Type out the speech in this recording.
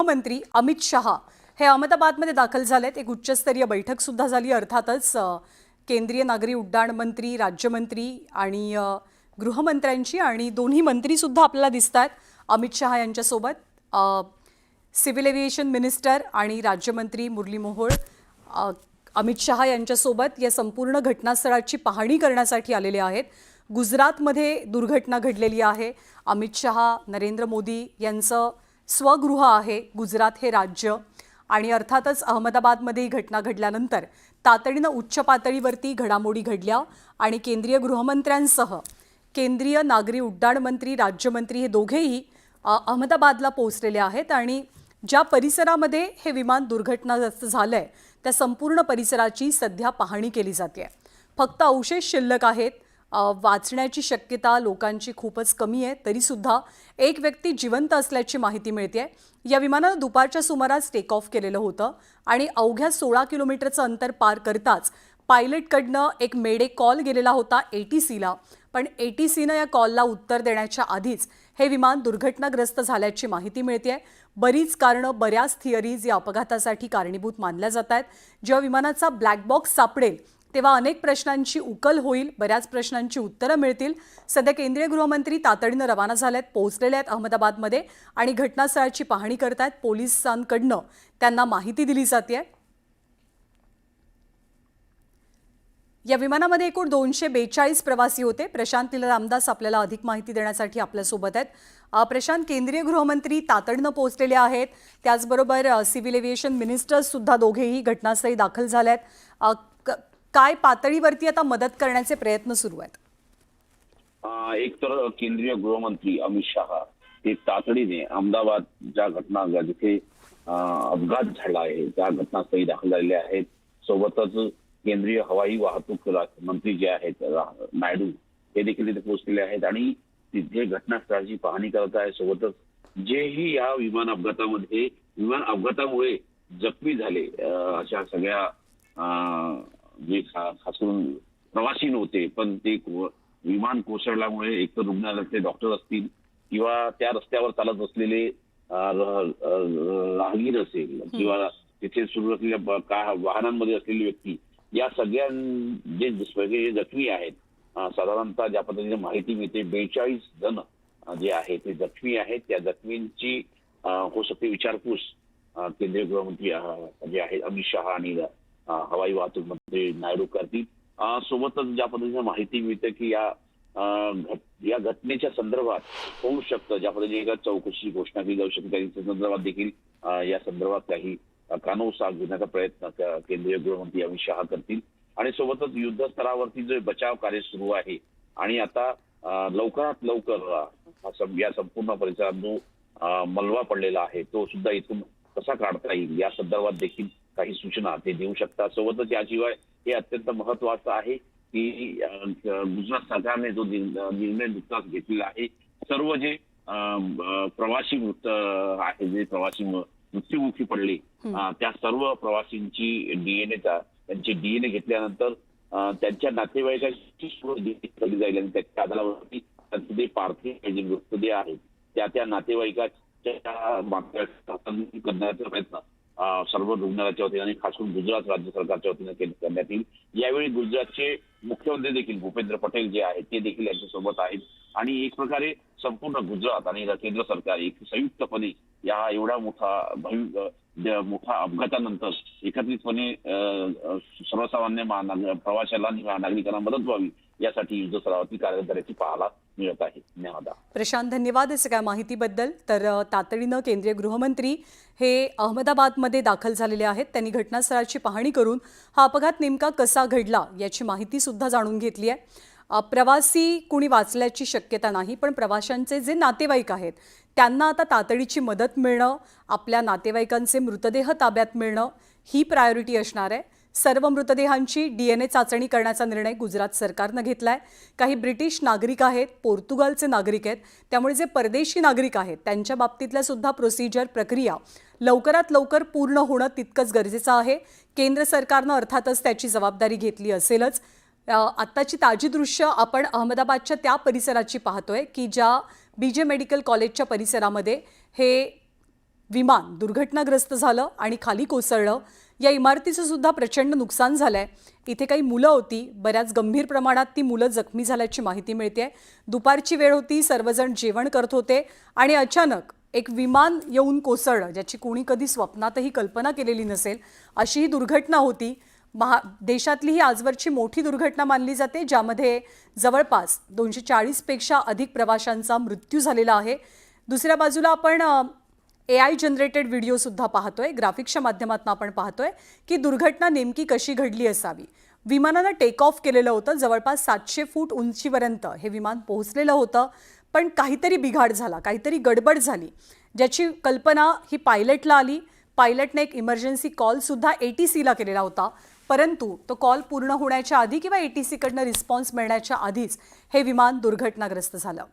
गृहमंत्री अमित शहा हे अहमदाबादमध्ये दाखल झालेत। एक उच्चस्तरीय बैठक सुद्धा झाली। अर्थातच केंद्रीय नागरी उड्डाण मंत्री, राज्यमंत्री आणि गृहमंत्र्यांची आणि दोन्ही मंत्री सुद्धा आपल्याला दिसतात अमित शहा यांच्यासोबत। सिव्हिल एव्हिएशन मिनिस्टर आणि राज्यमंत्री मुरली मोहोळ अमित शहा यांच्यासोबत या संपूर्ण घटनास्थळाची पाहणी करण्यासाठी आलेले आहेत। गुजरातमध्ये दुर्घटना घडलेली आहे। अमित शहा नरेंद्र मोदी यांचं स्वगृह आहे गुजरात हे राज्य, आणि अर्थातच अहमदाबादमध्ये ही घटना घडल्यानंतर तातडीनं उच्च पातळीवरती घडामोडी घडल्या आणि केंद्रीय गृहमंत्र्यांसह केंद्रीय नागरी उड्डाण मंत्री, राज्यमंत्री हे दोघेही अहमदाबादला पोहोचलेले आहेत आणि ज्या परिसरामध्ये हे विमान दुर्घटनाग्रस्त झालंय त्या संपूर्ण परिसराची सध्या पाहणी केली जाते। फक्त अवशेष शिल्लक आहेत। वाचण्याची शक्यता लोकांची खूपच कमी आहे, तरी सुद्धा एक व्यक्ती जिवंत असल्याची माहिती मिळते। या विमानानं दुपारच्या सुमारास टेक ऑफ केलेलं होतं आणि अवघ्या 16 किलोमीटरचं अंतर पार करताच पायलटकडनं एक मेडे कॉल गेलेला होता ATCला, पण ATCनं या कॉलला उत्तर देण्याच्या आधीच हे विमान दुर्घटनाग्रस्त झाल्याची माहिती मिळते। बरीच कारणं, बऱ्याच थिअरीज या अपघातासाठी कारणीभूत मानल्या जात आहेत। जेव्हा विमानाचा ब्लॅक बॉक्स सापडेल तेव्हा अनेक प्रश्नांची उकल होईल, बऱ्याच प्रश्नांची उत्तरं मिळतील। सध्या केंद्रीय गृहमंत्री तातडीनं रवाना झालेत, पोहोचलेले आहेत अहमदाबादमध्ये आणि घटनास्थळाची पाहणी करतायत। पोलिसांकडनं त्यांना माहिती दिली जाते। या विमानामध्ये एकूण 242 प्रवासी होते। प्रशांत लीला रामदास आपल्याला अधिक माहिती देण्यासाठी आपल्यासोबत आहेत। प्रशांत, केंद्रीय गृहमंत्री तातडीनं पोहोचलेले आहेत, त्याचबरोबर सिव्हिल एव्हिएशन मिनिस्टर सुद्धा दोघेही घटनास्थळी दाखल झाले आहेत। काय पातळीवरती आता मदत करण्याचे प्रयत्न सुरू आहेत? एक तर केंद्रीय गृहमंत्री अमित शहा हे तातडीने अहमदाबाद ज्या घटना जिथे अपघात झाला आहे त्या घटनास्थळी दाखल झालेले आहेत। सोबतच केंद्रीय हवाई वाहतूक मंत्री जे आहेत नायडू हे देखील तिथे पोहोचलेले आहेत आणि तिथे घटनास्थळाची पाहणी करत आहे। सोबतच जेही या विमान अपघातामुळे जखमी झाले अशा सगळ्या जे खास करून प्रवासी नव्हते, पण ते विमान कोसळल्यामुळे एकतर रुग्णालयातले डॉक्टर असतील किंवा त्या रस्त्यावर चालत असलेले राहगीर असेल किंवा तिथे सुरू असलेल्या वाहनांमध्ये असलेली व्यक्ती, या सगळ्या जे जखमी आहेत, साधारणतः ज्या पद्धतीने माहिती मिळते 42 जण जे आहेत ते जखमी आहेत। त्या जखमींची होऊ शकते विचारपूस केंद्रीय गृहमंत्री जे आहेत अमित शहा आणि हवाई वाहतूक मंत्री नायडू करतील। सोबतच ज्या पद्धतीने माहिती मिळते की या घटनेच्या संदर्भात होऊ शकतं, ज्या पद्धतीने एका चौकशीची घोषणा केली जाऊ शकते त्या संदर्भात देखील या संदर्भात काही कानोसा घेण्याचा प्रयत्न केंद्रीय गृहमंत्री अमित शहा करतील। आणि सोबतच युद्ध स्तरावरती जो बचाव कार्य सुरू आहे आणि आता लवकरात लवकर या संपूर्ण परिसरात जो मलबा पडलेला आहे तो सुद्धा इथून कसा काढता येईल या संदर्भात देखील काही सूचना ते देऊ शकतात। सोबतच याशिवाय हे अत्यंत महत्वाचं आहे की गुजरात सरकारने जो निर्णय नुकताच घेतलेला आहे, सर्व जे प्रवासी मृत आहे, जे प्रवासी मृत्युमुखी पडले त्या सर्व प्रवासींची त्यांचे डीएनए घेतल्यानंतर त्यांच्या नातेवाईकांची केली जाईल आणि त्याच्या आधारावरती त्यांचे जे पार्थिव जे मृतदेह आहेत त्या नातेवाईकाच्या करण्याचा प्रयत्न सर्व रुग्णालयाच्या वतीने आणि खास करून गुजरात राज्य सरकारच्या वतीने करण्यात येईल। यावेळी गुजरातचे मुख्यमंत्री देखील भूपेंद्र पटेल जे आहेत ते देखील यांच्यासोबत आहेत आणि एक प्रकारे संपूर्ण गुजरात आणि केंद्र सरकार एक संयुक्तपणे या एवढा मोठा अपघातानंतर एकत्रितपणे सर्वसामान्य प्रवाशाला नागरिकांना मदत व्हावी यासाठी युद्ध स्तरावरती कार्य करण्याची पाहायला मिळत आहे। धन्यवाद प्रशांत, धन्यवाद या सगळ्या माहितीबद्दल। तर तातडीनं केंद्रीय गृहमंत्री हे अहमदाबादमध्ये दाखल झालेले आहेत। त्यांनी घटनास्थळाची पाहणी करून हा अपघात नेमका कसा घडला याची माहिती सुद्धा जाणून घेतली आहे। प्रवासी कुणी वाचल्याची शक्यता नाही, पण प्रवाशांचे जे नातेवाईक आहेत त्यांना आता तातडीची मदत मिळणं, आपल्या नातेवाईकांचे मृतदेह ताब्यात मिळणं ही प्रायोरिटी असणार आहे। सर्व मृतदेहांची DNA चाचणी करण्याचा निर्णय गुजरात सरकारनं घेतलाय। काही ब्रिटिश नागरिक आहेत, पोर्तुगालचे नागरिक आहेत, त्यामुळे जे परदेशी नागरिक आहेत त्यांच्या बाबतीतल्या सुद्धा प्रक्रिया लवकरात लवकर पूर्ण होणं तितकंच गरजेचं आहे। केंद्र सरकारनं अर्थातच त्याची जबाबदारी घेतली असेलच। आत्ताची ताजी दृश्य आपण अहमदाबादच्या त्या परिसराची पाहतोय की ज्या BJ मेडिकल कॉलेजच्या परिसरामध्ये हे विमान दुर्घटनाग्रस्त झालं आणि खाली कोसळलं. या इमारतीचं सुद्धा प्रचंड नुकसान झालंय. इथे काही मुलं होती, बऱ्याच गंभीर प्रमाणात ती मुलं जखमी झाल्याची माहिती मिळते. दुपारची वेळ होती, सर्वजण जेवण करत होते आणि अचानक एक विमान येऊन कोसळलं, ज्याची कोणी कधी स्वप्नातही कल्पना केलेली नसेल अशी ही दुर्घटना होती. देशातली ही आजवरची मोठी दुर्घटना मानली जाते, ज्यामध्ये जवळपास 240 पेक्षा अधिक प्रवाशांचा मृत्यू झालेला आहे. दुसऱ्या बाजूला आपण AI जनरेटेड व्हिडिओ सुद्धा पाहतोय, ग्राफिक्सच्या माध्यमातून आपण पाहतोय की दुर्घटना नेमकी कशी घडली असावी. विमानानं टेक ऑफ केलेलं होतं, जवळपास 700 फूट उंचीपर्यंत हे विमान पोहोचलेलं होतं, पण काहीतरी बिघाड झाला, काहीतरी गडबड झाली, ज्याची कल्पना ही पायलटला आली. पायलटने एक इमर्जन्सी कॉल सुद्धा ATCला केलेला होता, परंतु तो कॉल पूर्ण होण्याच्या आधी किंवा ATCकडनं रिस्पॉन्स मिळण्याच्या आधीच हे विमान दुर्घटनाग्रस्त झालं.